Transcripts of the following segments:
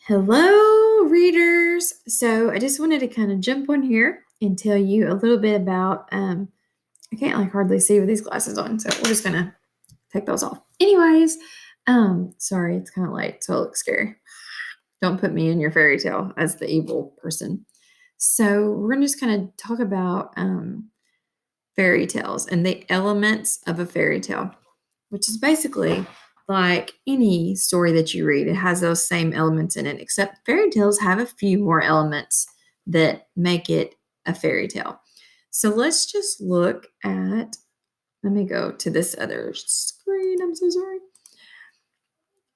Hello, readers. So I just wanted to kind of jump on here and tell you a little bit about. I can't hardly see with these glasses on, so we're just gonna take those off. Anyways, sorry, it's kind of late, so it looks scary. Don't put me in your fairy tale as the evil person. So we're gonna just kind of talk about fairy tales and the elements of a fairy tale, which is basically like any story that you read. It has those same elements in it, except fairy tales have a few more elements that make it a fairy tale. So let's just look at, let me go to this other screen. I'm so sorry.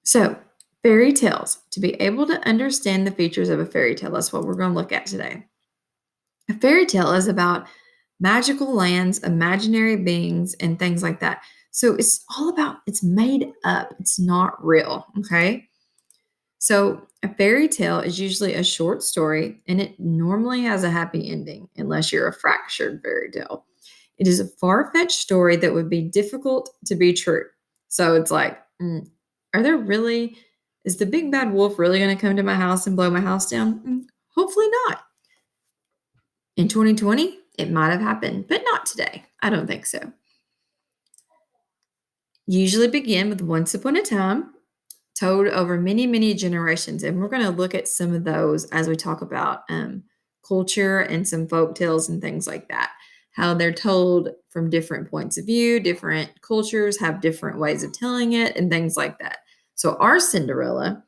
So, fairy tales, to be able to understand the features of a fairy tale, that's what we're going to look at today. A fairy tale is about magical lands, imaginary beings, and things like that. So it's all about, it's made up, it's not real. Okay. So a fairy tale is usually a short story and it normally has a happy ending, unless you're a fractured fairy tale. It is a far fetched story that would be difficult to be true. So it's like, are there really, is the big bad wolf really going to come to my house and blow my house down? Hopefully not. In 2020, it might have happened, but not today. I don't think so. Usually begin with once upon a time, told over many, many generations. And we're going to look at some of those as we talk about culture and some folk tales and things like that. How they're told from different points of view, different cultures have different ways of telling it, and things like that. So, our Cinderella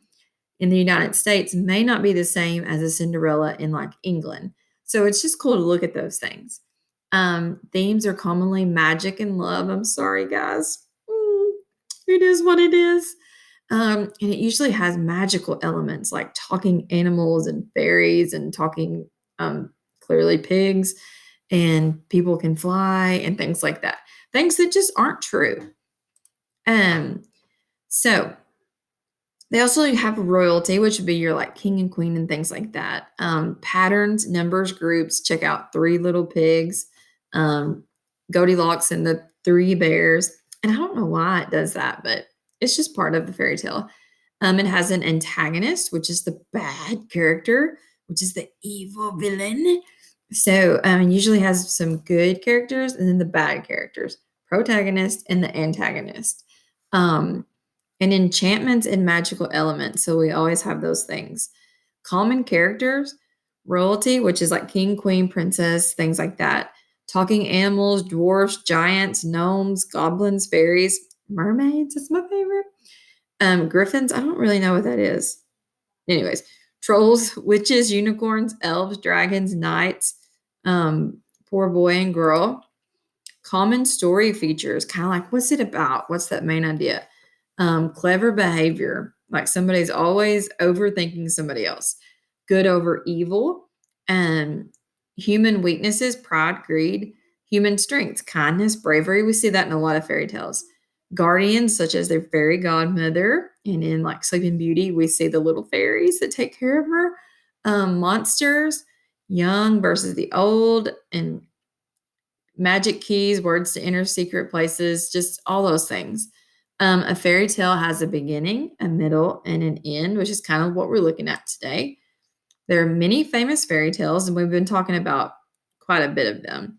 in the United States may not be the same as a Cinderella in England. So, it's just cool to look at those things. Themes are commonly magic and love. I'm sorry, guys. It is what it is. And it usually has magical elements like talking animals and fairies and talking, clearly pigs, and people can fly and things like that. Things that just aren't true. So they also have royalty, which would be your king and queen and things like that. Patterns, numbers, groups. Check out Three Little Pigs, Goldilocks and the Three Bears. And I don't know why it does that, but it's just part of the fairy tale. It has an antagonist, which is the bad character, which is the evil villain. So it usually has some good characters and then the bad characters, protagonist and the antagonist. And enchantments and magical elements. So we always have those things. Common characters, royalty, which is like king, queen, princess, things like that. Talking animals, dwarfs, giants, gnomes, goblins, fairies, mermaids. That's my favorite. Griffins, I don't really know what that is. Anyways, trolls, witches, unicorns, elves, dragons, knights, poor boy and girl. Common story features, kind of like what's it about? What's that main idea? Clever behavior, like somebody's always overthinking somebody else. Good over evil, and human weaknesses, pride, greed, human strengths, kindness, bravery. We see that in a lot of fairy tales. Guardians, such as their fairy godmother, and in Sleeping Beauty, we see the little fairies that take care of her. Monsters, young versus the old, and magic keys, words to enter secret places, just all those things. A fairy tale has a beginning, a middle, and an end, which is kind of what we're looking at today. There are many famous fairy tales, and we've been talking about quite a bit of them.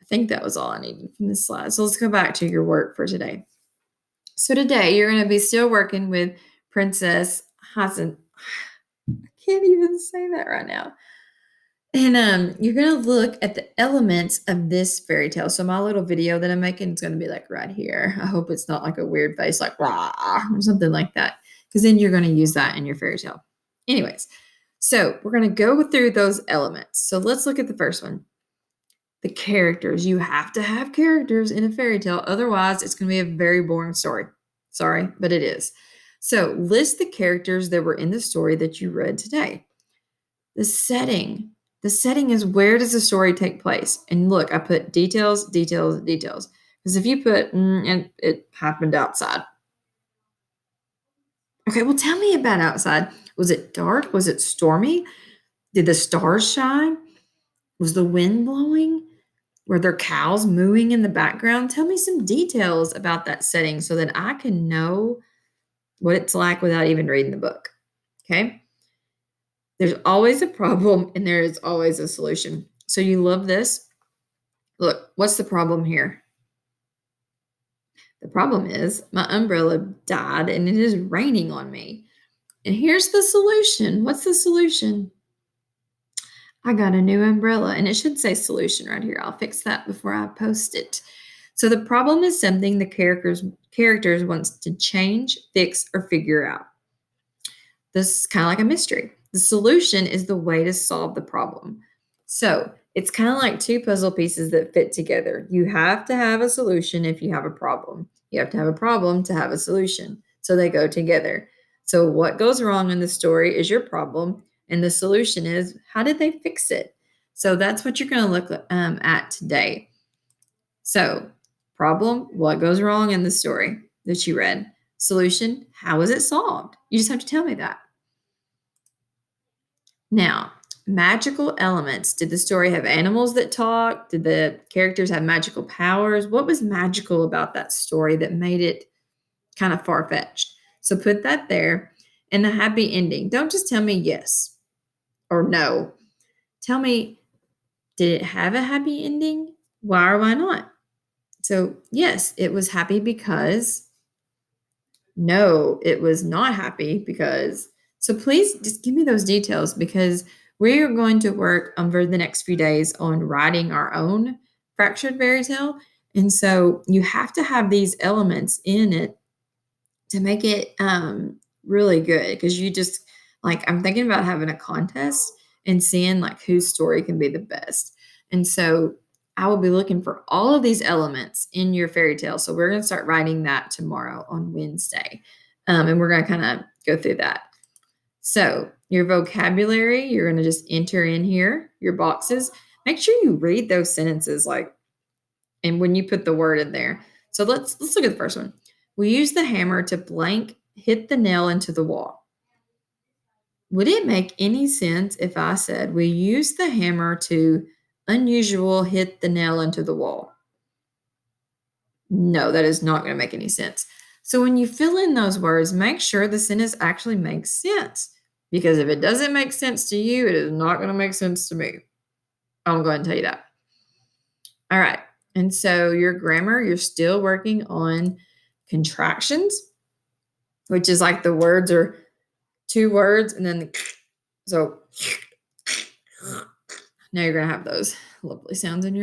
I think that was all I needed from this slide. So let's go back to your work for today. So today you're going to be still working with Princess Hasn't. I can't even say that right now. And you're going to look at the elements of this fairy tale. So my little video that I'm making is going to be right here. I hope it's not a weird face rah, or something like that, because then you're going to use that in your fairy tale. Anyways, so we're going to go through those elements. So let's look at the first one. The characters. You have to have characters in a fairy tale. Otherwise, it's going to be a very boring story. Sorry, but it is. So list the characters that were in the story that you read today. The setting. The setting is, where does the story take place? And look, I put details, details, details. Because if you put, and it happened outside. Okay, well, tell me about outside. Was it dark? Was it stormy? Did the stars shine? Was the wind blowing? Were there cows mooing in the background? Tell me some details about that setting so that I can know what it's like without even reading the book. Okay. There's always a problem and there is always a solution. So you love this. Look, what's the problem here? The problem is my umbrella died and it is raining on me. And here's the solution. What's the solution? I got a new umbrella and it should say solution right here. I'll fix that before I post it. So the problem is something the characters wants to change, fix, or figure out. This is kind of like a mystery. The solution is the way to solve the problem. So it's kind of like two puzzle pieces that fit together. You have to have a solution if you have a problem. You have to have a problem to have a solution. So they go together. So what goes wrong in the story is your problem, and the solution is how did they fix it? So that's what you're going to look at today. So, problem, what goes wrong in the story that you read? Solution, how is it solved? You just have to tell me that. Now, magical elements. Did the story have animals that talk? Did the characters have magical powers? What was magical about that story that made it kind of far fetched? So put that there. And the happy ending. Don't just tell me yes or no. Tell me, did it have a happy ending? Why or why not? So, yes, it was happy because. No, it was not happy because. So please just give me those details because we are going to work over the next few days on writing our own fractured fairy tale. And so you have to have these elements in it to make it really good because you just like I'm thinking about having a contest and seeing like whose story can be the best. And so I will be looking for all of these elements in your fairy tale. So we're going to start writing that tomorrow on Wednesday. And we're going to kind of go through that. So your vocabulary, you're going to just enter in here, your boxes. Make sure you read those sentences like, and when you put the word in there. So let's look at the first one. We use the hammer to blank hit the nail into the wall. Would it make any sense if I said we use the hammer to unusual hit the nail into the wall? No, that is not going to make any sense. So when you fill in those words, make sure the sentence actually makes sense. Because if it doesn't make sense to you, it is not going to make sense to me. I'm going to tell you that. All right. And so your grammar, you're still working on contractions, which is like the words are two words and then so now you're going to have those lovely sounds in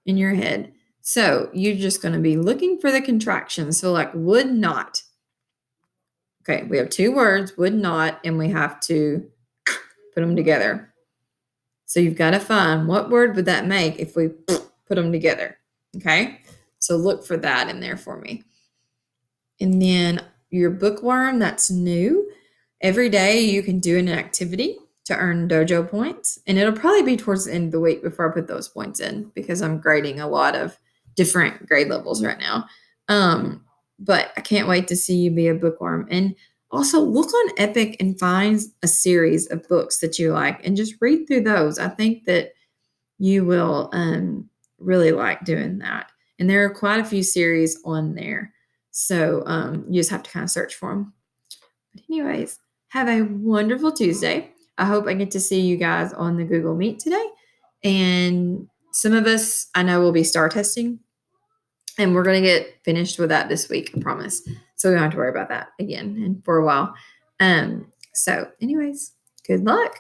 your head. So you're just going to be looking for the contractions. So like would not. Okay, we have two words, would not, and we have to put them together. So you've got to find what word would that make if we put them together. Okay, so look for that in there for me. And then your bookworm, that's new. Every day you can do an activity to earn dojo points. And it'll probably be towards the end of the week before I put those points in because I'm grading a lot of different grade levels right now. But I can't wait to see you be a bookworm. And also look on Epic and find a series of books that you like and just read through those. I think that you will really like doing that. And there are quite a few series on there. So you just have to kind of search for them. But anyways, have a wonderful Tuesday. I hope I get to see you guys on the Google Meet today. And some of us I know will be star testing. And we're going to get finished with that this week, I promise. So we don't have to worry about that again and for a while. So anyways, good luck.